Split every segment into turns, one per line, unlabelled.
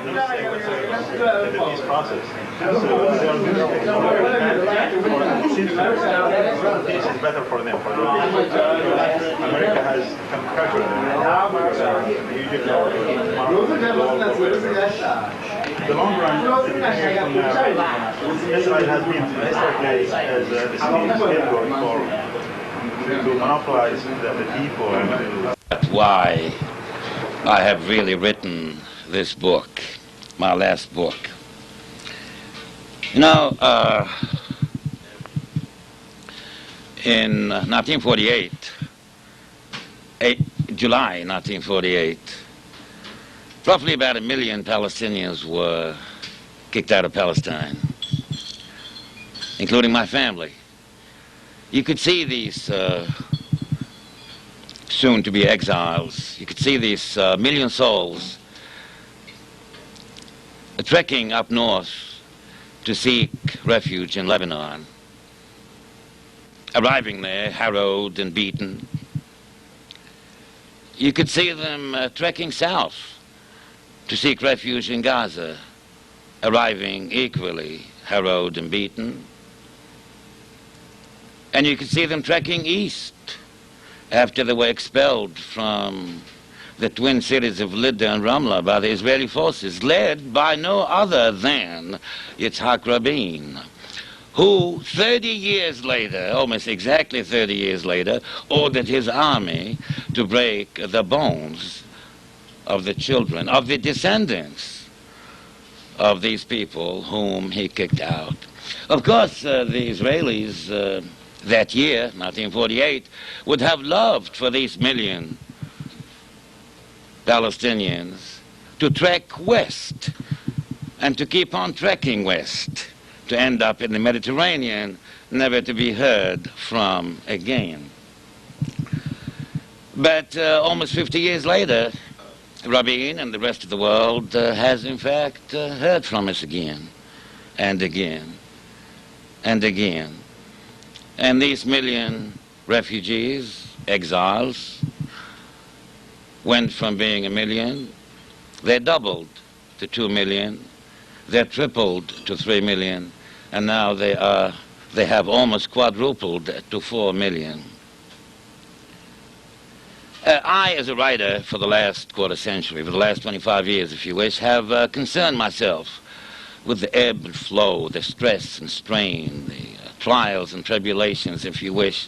in the peace process. So peace is better for them. America has conquered the long run. Israel has been historically as the scapegoat to monopolize the people and to...
That's why I have really written this book, my last book. You know, in 1948, July 1948, roughly about 1 million Palestinians were kicked out of Palestine, including my family. You could see these soon-to-be exiles. You could see these million souls trekking up north to seek refuge in Lebanon, arriving there harrowed and beaten. You could see them trekking south to seek refuge in Gaza, arriving equally harrowed and beaten. And you could see them trekking east after they were expelled from the twin cities of Lydda and Ramla by the Israeli forces, led by no other than Yitzhak Rabin, who 30 years later, almost exactly 30 years later, ordered his army to break the bones of the children, of the descendants of these people whom he kicked out. Of course, the Israelis that year, 1948, would have loved for these million Palestinians to trek west and to keep on trekking west, to end up in the Mediterranean, never to be heard from again. But almost 50 years later, Rabin and the rest of the world has in fact heard from us again and again and again. And these million refugees, exiles, went from being 1 million, they doubled to 2 million, they tripled to 3 million, and now they have almost quadrupled to 4 million. I, as a writer for the last quarter century, for the last 25 years, if you wish, have concerned myself with the ebb and flow, the stress and strain, the trials and tribulations, if you wish,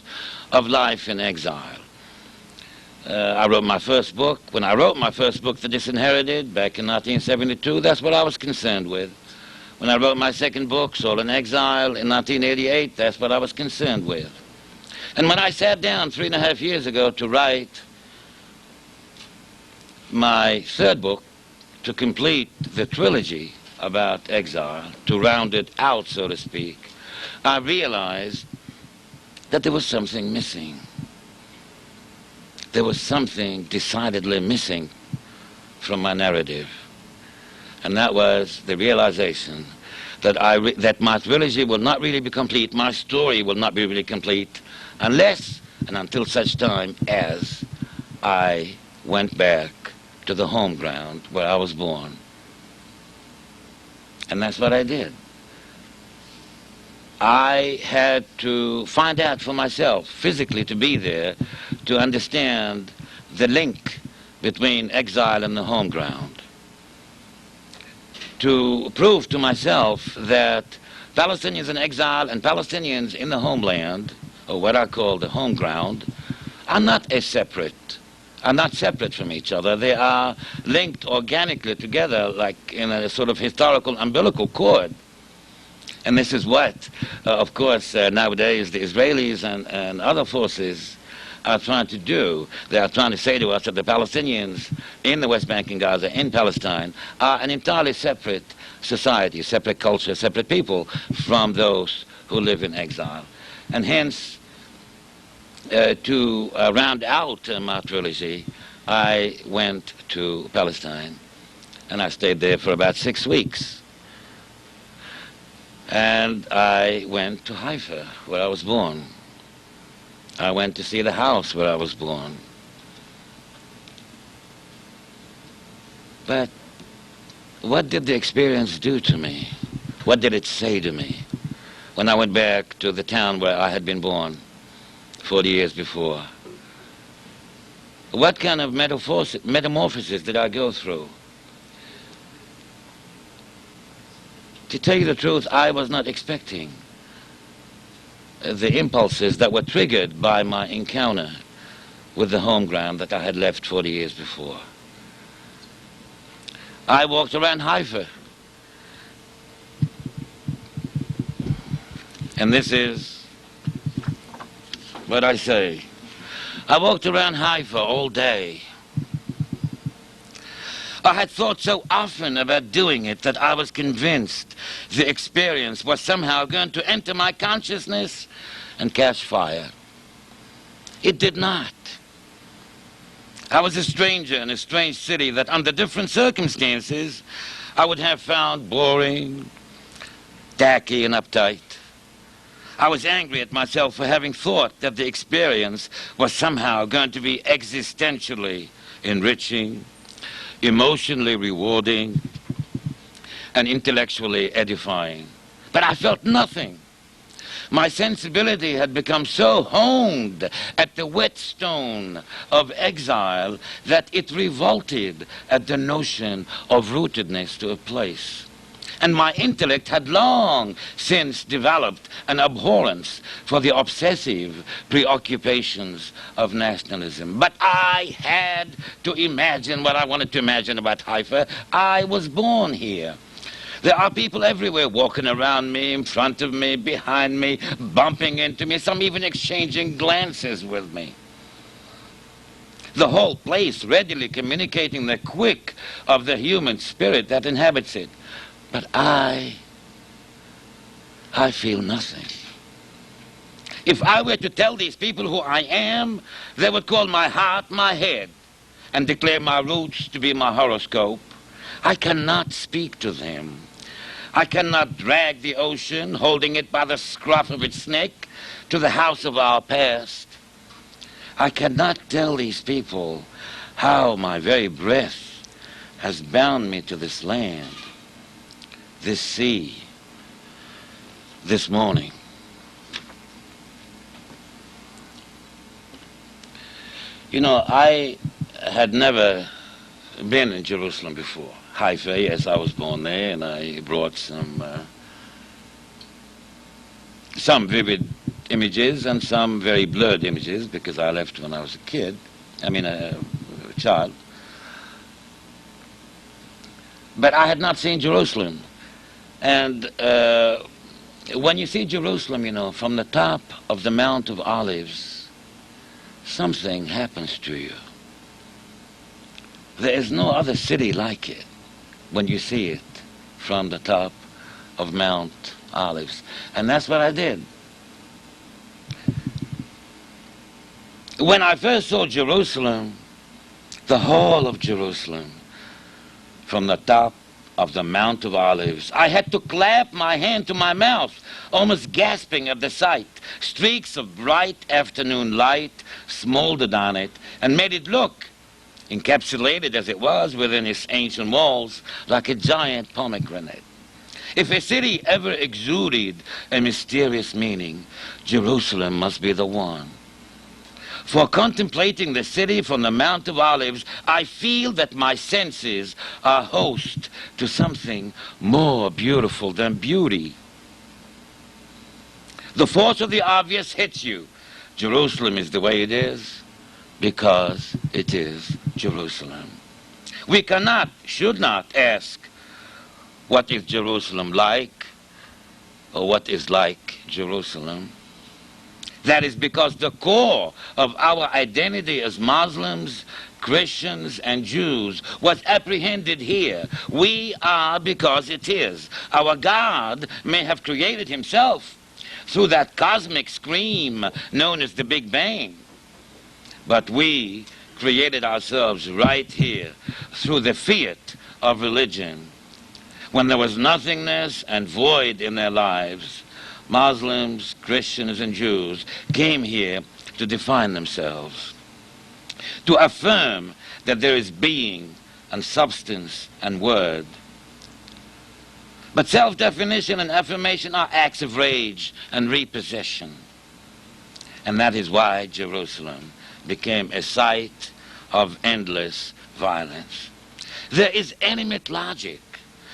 of life in exile. I wrote my first book. When I wrote my first book, The Disinherited, back in 1972, that's what I was concerned with. When I wrote my second book, Soul in Exile, in 1988, that's what I was concerned with. And when I sat down 3.5 years ago to write my third book, to complete the trilogy about exile, to round it out, so to speak, I realized that there was something missing. There was something decidedly missing from my narrative. And that was the realization that that my trilogy will not really be complete, my story will not be really complete, unless and until such time as I went back to the home ground where I was born. And that's what I did. I had to find out for myself, physically to be there, to understand the link between exile and the home ground. To prove to myself that Palestinians in exile and Palestinians in the homeland, or what I call the home ground, are not separate from each other. They are linked organically together, like in a sort of historical umbilical cord. And this is what, of course, nowadays the Israelis and other forces are trying to do. They are trying to say to us that the Palestinians in the West Bank and Gaza, in Palestine, are an entirely separate society, separate culture, separate people from those who live in exile. And hence, to round out my trilogy, I went to Palestine, and I stayed there for about 6 weeks. And I went to Haifa, where I was born. I went to see the house where I was born. But what did the experience do to me? What did it say to me when I went back to the town where I had been born 40 years before? What kind of metamorphosis did I go through? To tell you the truth, I was not expecting the impulses that were triggered by my encounter with the home ground that I had left 40 years before. I walked around Haifa, and this is what I say. I walked around Haifa all day. I had thought so often about doing it that I was convinced the experience was somehow going to enter my consciousness and catch fire. It did not. I was a stranger in a strange city that under different circumstances I would have found boring, tacky, and uptight. I was angry at myself for having thought that the experience was somehow going to be existentially enriching, emotionally rewarding, and intellectually edifying. But I felt nothing. My sensibility had become so honed at the whetstone of exile that it revolted at the notion of rootedness to a place. And my intellect had long since developed an abhorrence for the obsessive preoccupations of nationalism. But I had to imagine what I wanted to imagine about Haifa. I was born here. There are people everywhere walking around me, in front of me, behind me, bumping into me, some even exchanging glances with me. The whole place readily communicating the quick of the human spirit that inhabits it. But I feel nothing. If I were to tell these people who I am, they would call my heart my head and declare my roots to be my horoscope. I cannot speak to them. I cannot drag the ocean, holding it by the scruff of its neck, to the house of our past. I cannot tell these people how my very breath has bound me to this land, this sea, this morning. You know, I had never been in Jerusalem before. Haifa, yes, I was born there, and I brought some vivid images and some very blurred images because I left when I was a child. But I had not seen Jerusalem. And when you see Jerusalem, you know, from the top of the Mount of Olives, something happens to you. There is no other city like it when you see it from the top of Mount Olives. And that's what I did. When I first saw Jerusalem, the whole of Jerusalem, from the top of the Mount of Olives, I had to clap my hand to my mouth, almost gasping at the sight. Streaks of bright afternoon light smoldered on it and made it look, encapsulated as it was within its ancient walls, like a giant pomegranate. If a city ever exuded a mysterious meaning, Jerusalem must be the one. For contemplating the city from the Mount of Olives, I feel that my senses are host to something more beautiful than beauty. The force of the obvious hits you. Jerusalem is the way it is because it is Jerusalem. We cannot, should not ask, what is Jerusalem like, or what is like Jerusalem? That is because the core of our identity as Muslims, Christians, and Jews was apprehended here. We are because it is. Our God may have created himself through that cosmic scream known as the Big Bang. But we created ourselves right here through the fiat of religion. When there was nothingness and void in their lives, Muslims, Christians, and Jews came here to define themselves, to affirm that there is being and substance and word. But self-definition and affirmation are acts of rage and repossession. And that is why Jerusalem became a site of endless violence. There is animate logic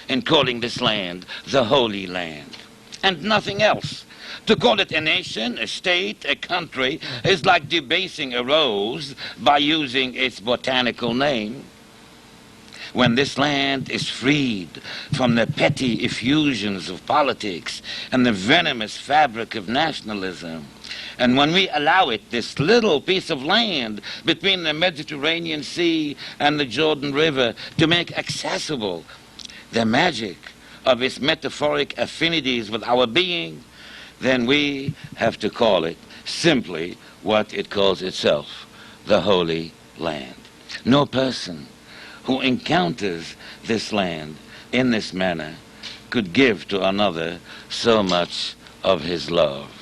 in calling this land the Holy Land, and nothing else. To call it a nation, a state, a country is like debasing a rose by using its botanical name. When this land is freed from the petty effusions of politics and the venomous fabric of nationalism, and when we allow it, this little piece of land between the Mediterranean Sea and the Jordan River, to make accessible the magic of its metaphoric affinities with our being, then we have to call it simply what it calls itself, the Holy Land. No person who encounters this land in this manner could give to another so much of his love.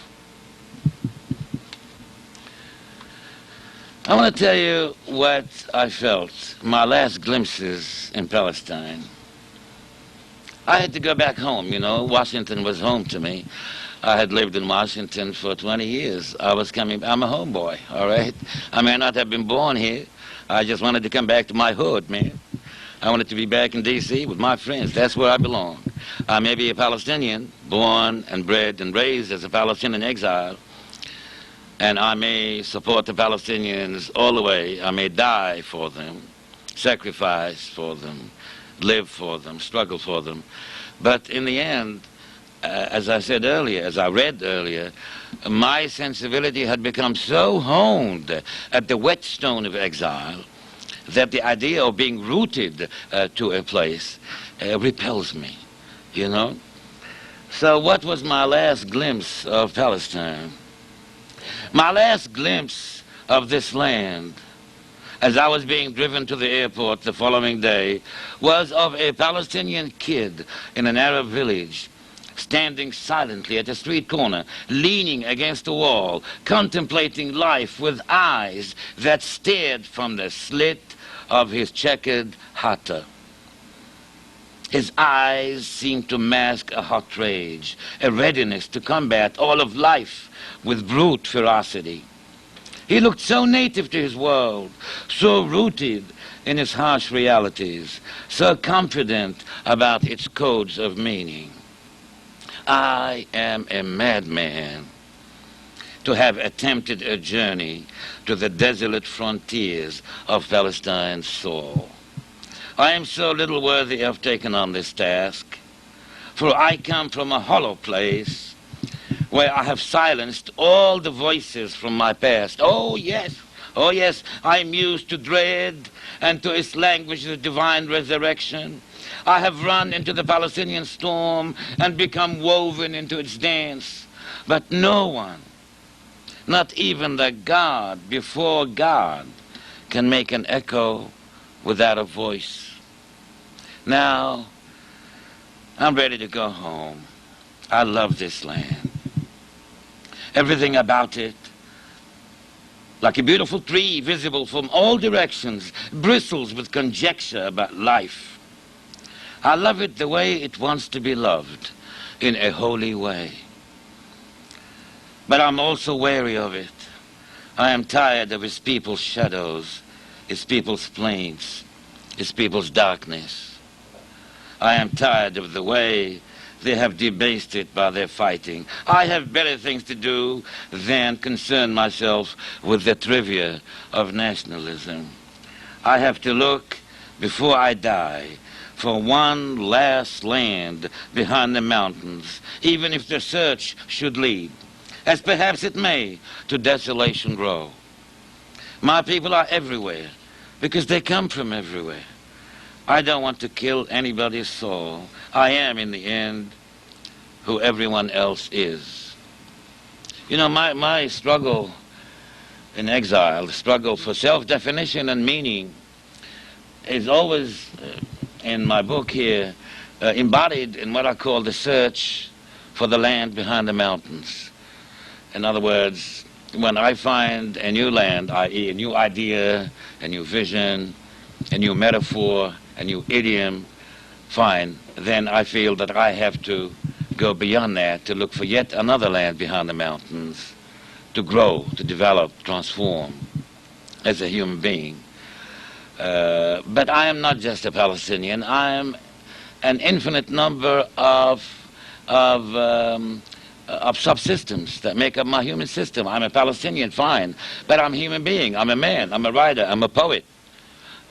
I want to tell you what I felt, my last glimpses in Palestine. I had to go back home, you know. Washington was home to me. I had lived in Washington for 20 years. I'm a homeboy, all right? I may not have been born here. I just wanted to come back to my hood, man. I wanted to be back in D.C. with my friends. That's where I belong. I may be a Palestinian, born and bred and raised as a Palestinian exile, and I may support the Palestinians all the way. I may die for them, sacrifice for them, live for them, struggle for them. But in the end, as I said earlier, as I read earlier, my sensibility had become so honed at the whetstone of exile that the idea of being rooted to a place repels me, you know. So what was my last glimpse of Palestine? My last glimpse of this land, as I was being driven to the airport the following day, was of a Palestinian kid in an Arab village, standing silently at a street corner, leaning against a wall, contemplating life with eyes that stared from the slit of his checkered hatta. His eyes seemed to mask a hot rage, a readiness to combat all of life with brute ferocity. He looked so native to his world, so rooted in its harsh realities, so confident about its codes of meaning. I am a madman to have attempted a journey to the desolate frontiers of Palestine's soul. I am so little worthy of taking on this task, for I come from a hollow place where I have silenced all the voices from my past. Oh yes, I am used to dread and to its language of divine resurrection. I have run into the Palestinian storm and become woven into its dance. But no one, not even the God before God, can make an echo without a voice. Now, I'm ready to go home. I love this land. Everything about it, like a beautiful tree visible from all directions, bristles with conjecture about life. I love it the way it wants to be loved, in a holy way. But I'm also wary of it. I am tired of its people's shadows, its people's plaints, its people's darkness. I am tired of the way they have debased it by their fighting. I have better things to do than concern myself with the trivia of nationalism. I have to look, before I die, for one last land behind the mountains, even if the search should lead, as perhaps it may, to Desolation Row. My people are everywhere, because they come from everywhere. I don't want to kill anybody's soul. I am, in the end, who everyone else is. You know, my struggle in exile, the struggle for self-definition and meaning, is always, in my book here, embodied in what I call the search for the land behind the mountains. In other words, when I find a new land, i.e. a new idea, a new vision, a new metaphor, a new idiom, fine, then I feel that I have to go beyond that to look for yet another land behind the mountains, to grow, to develop, transform as a human being. But I am not just a Palestinian. I am an infinite number of subsystems that make up my human system. I'm a Palestinian, fine, but I'm a human being. I'm a man. I'm a writer. I'm a poet.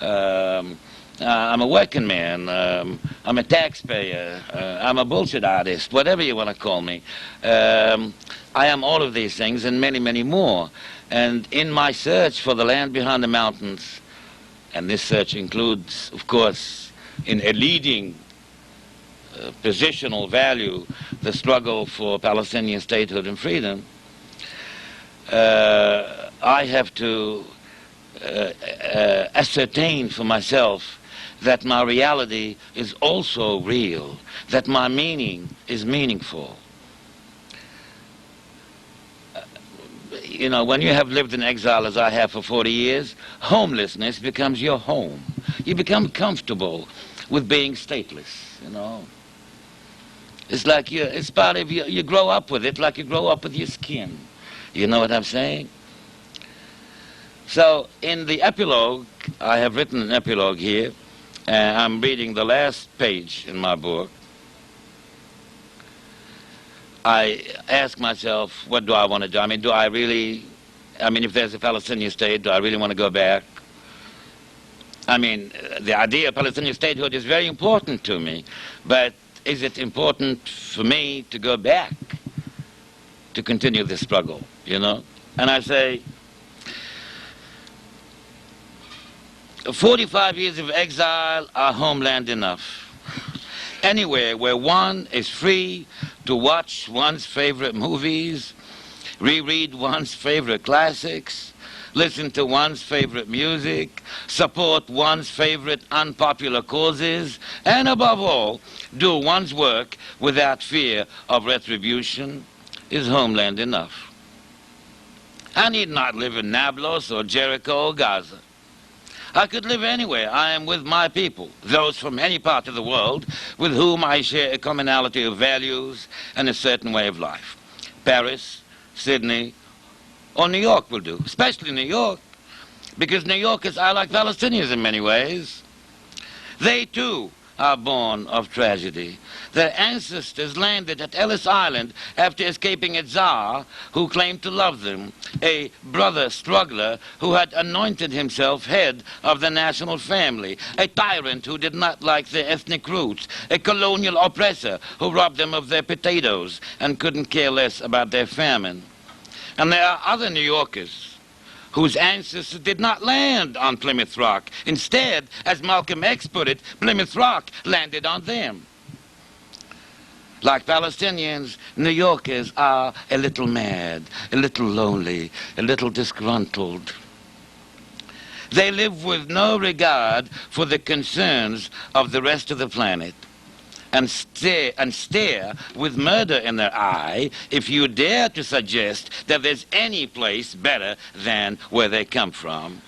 I'm a working man. I'm a taxpayer. I'm a bullshit artist, whatever you want to call me. I am all of these things and many, many more. And in my search for the land behind the mountains, and this search includes, of course, in a leading positional value, the struggle for Palestinian statehood and freedom, I have to ascertain for myself that my reality is also real, that my meaning is meaningful. You know, when you have lived in exile as I have for 40 years, homelessness becomes your home. You become comfortable with being stateless, you know. It's like it's part of you grow up with it like you grow up with your skin. You know what I'm saying? So in the epilogue, I have written an epilogue here. I'm reading the last page in my book. I ask myself, what do I want to do? I mean, if there's a Palestinian state, do I really want to go back? I mean, the idea of Palestinian statehood is very important to me, but is it important for me to go back to continue the struggle, you know? And I say, 45 years of exile are homeland enough. Anywhere where one is free to watch one's favorite movies, reread one's favorite classics, listen to one's favorite music, support one's favorite unpopular causes, and above all, do one's work without fear of retribution, is homeland enough. I need not live in Nablus or Jericho or Gaza. I could live anywhere. I am with my people, those from any part of the world with whom I share a commonality of values and a certain way of life. Paris, Sydney, or New York will do, especially New York, because New Yorkers are like Palestinians in many ways. They too are born of tragedy. Their ancestors landed at Ellis Island after escaping a Tsar who claimed to love them, a brother struggler who had anointed himself head of the national family, a tyrant who did not like their ethnic roots, a colonial oppressor who robbed them of their potatoes and couldn't care less about their famine. And there are other New Yorkers whose ancestors did not land on Plymouth Rock. Instead, as Malcolm X put it, Plymouth Rock landed on them. Like Palestinians, New Yorkers are a little mad, a little lonely, a little disgruntled. They live with no regard for the concerns of the rest of the planet, and stare with murder in their eye if you dare to suggest that there's any place better than where they come from.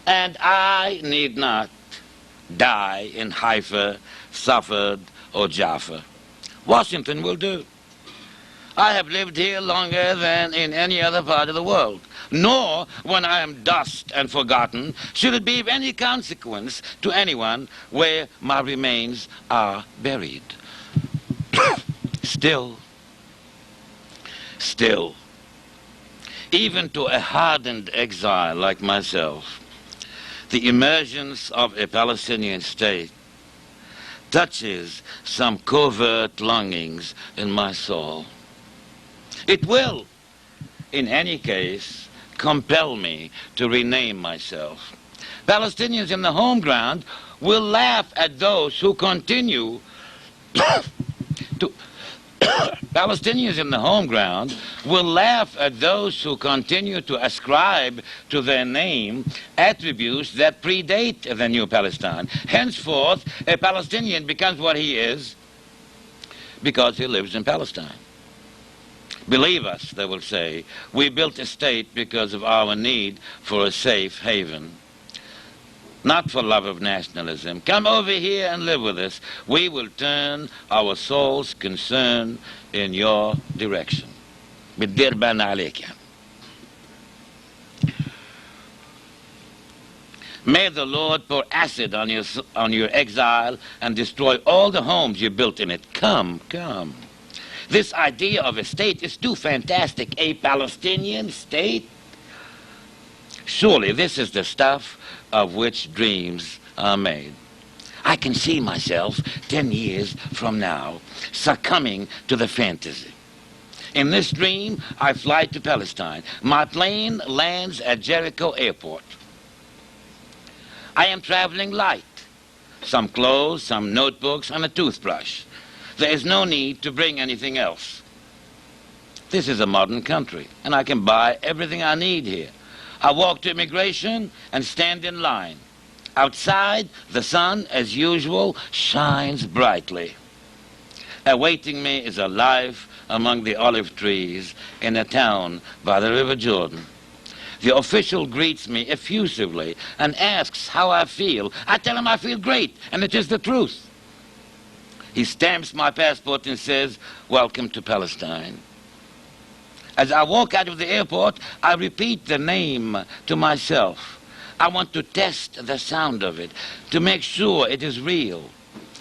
And I need not die in Haifa, Safed, or Jaffa. Washington will do. I have lived here longer than in any other part of the world. Nor, when I am dust and forgotten, should it be of any consequence to anyone where my remains are buried. Still, even to a hardened exile like myself, the emergence of a Palestinian state touches some covert longings in my soul. It will, in any case, compel me to rename myself. Palestinians in the home ground will laugh at those who continue to Palestinians in the home ground will laugh at those who continue to ascribe to their name attributes that predate the new Palestine. Henceforth, a Palestinian becomes what he is because he lives in Palestine. Believe us, they will say, we built a state because of our need for a safe haven. not for love of nationalism. Come over here and live with us. We will turn our soul's concern in your direction. بتدير بالنا عليك يعني. May the Lord pour acid on your exile and destroy all the homes you built in it. Come, come. This idea of a state is too fantastic. A Palestinian state? Surely this is the stuff of which dreams are made. I can see myself 10 years from now succumbing to the fantasy. In this dream, I fly to Palestine. My plane lands at Jericho Airport. I am traveling light. Some clothes, some notebooks, and a toothbrush. There is no need to bring anything else. This is a modern country, and I can buy everything I need here. I walk to immigration and stand in line. Outside, the sun, as usual, shines brightly. Awaiting me is a life among the olive trees in a town by the River Jordan. The official greets me effusively and asks how I feel. I tell him I feel great, and it is the truth. He stamps my passport and says, "Welcome to Palestine." As I walk out of the airport, I repeat the name to myself. I want to test the sound of it, to make sure it is real.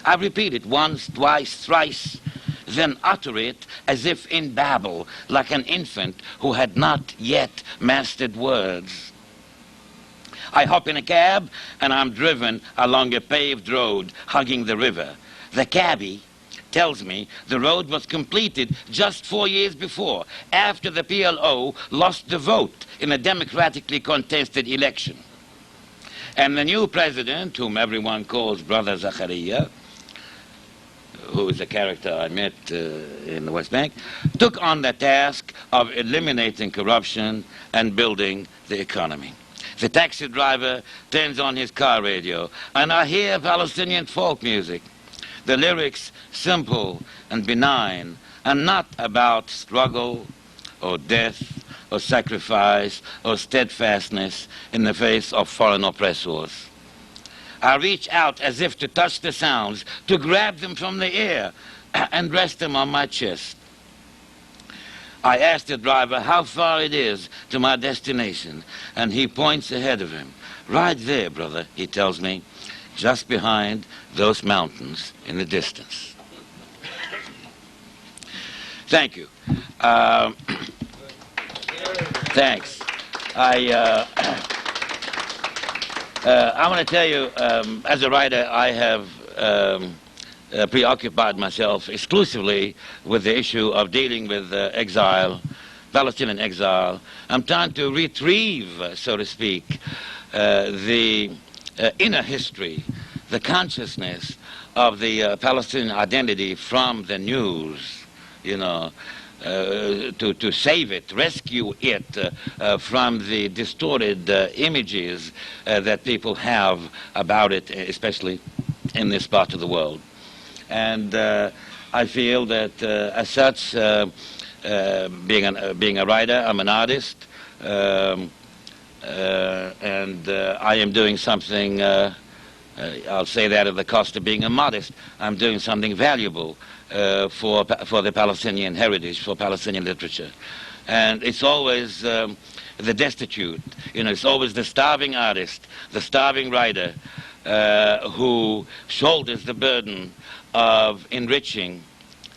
I repeat it once, twice, thrice, then utter it as if in babble, like an infant who had not yet mastered words. I hop in a cab, and I'm driven along a paved road, hugging the river. The cabbie tells me the road was completed just 4 years before, after the PLO lost the vote in a democratically contested election. And the new president, whom everyone calls Brother Zachariah, who is a character I met in the West Bank, took on the task of eliminating corruption and building the economy. The taxi driver turns on his car radio, and I hear Palestinian folk music. The lyrics simple and benign, and not about struggle or death or sacrifice or steadfastness in the face of foreign oppressors. I reach out as if to touch the sounds, to grab them from the air and rest them on my chest. I ask the driver how far it is to my destination, and he points ahead of him. "Right there, brother," he tells me, "just behind those mountains in the distance." Thank you. Thanks. I want to tell you, as a writer, I have preoccupied myself exclusively with the issue of dealing with exile, Palestinian exile. I'm trying to retrieve, so to speak, the inner history, the consciousness of the Palestinian identity from the news, you know, to save it, rescue it from the distorted images that people have about it, especially in this part of the world. And I feel that as such, being a writer, I'm an artist, and I am doing something, I'll say that at the cost of being immodest, I'm doing something valuable for the Palestinian heritage, for Palestinian literature. And it's always the destitute, you know, it's always the starving artist, the starving writer who shoulders the burden of enriching,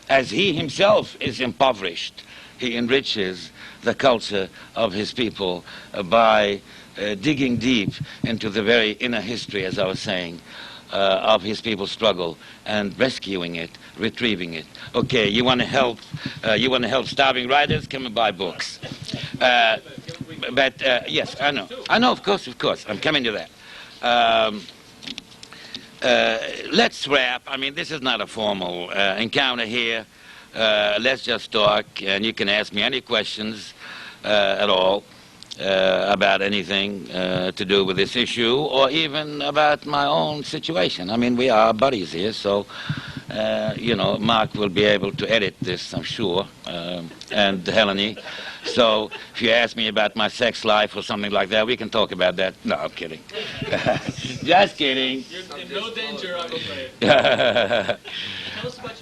as he himself is impoverished. He enriches the culture of his people by digging deep into the very inner history, as I was saying, of his people's struggle and rescuing it, retrieving it. Okay, you want to help starving writers? Come and buy books. But yes, I know. Of course. I'm coming to that. Let's wrap. I mean, this is not a formal encounter here. Let's just talk, and you can ask me any questions at all about anything to do with this issue, or even about my own situation. I mean, we are buddies here, so You know, Mark will be able to edit this, I'm sure, and Helene. So if you ask me about my sex life or something like that, we can talk about that. No, I'm kidding. Just kidding.
You're in no danger, I'm afraid. Tell us about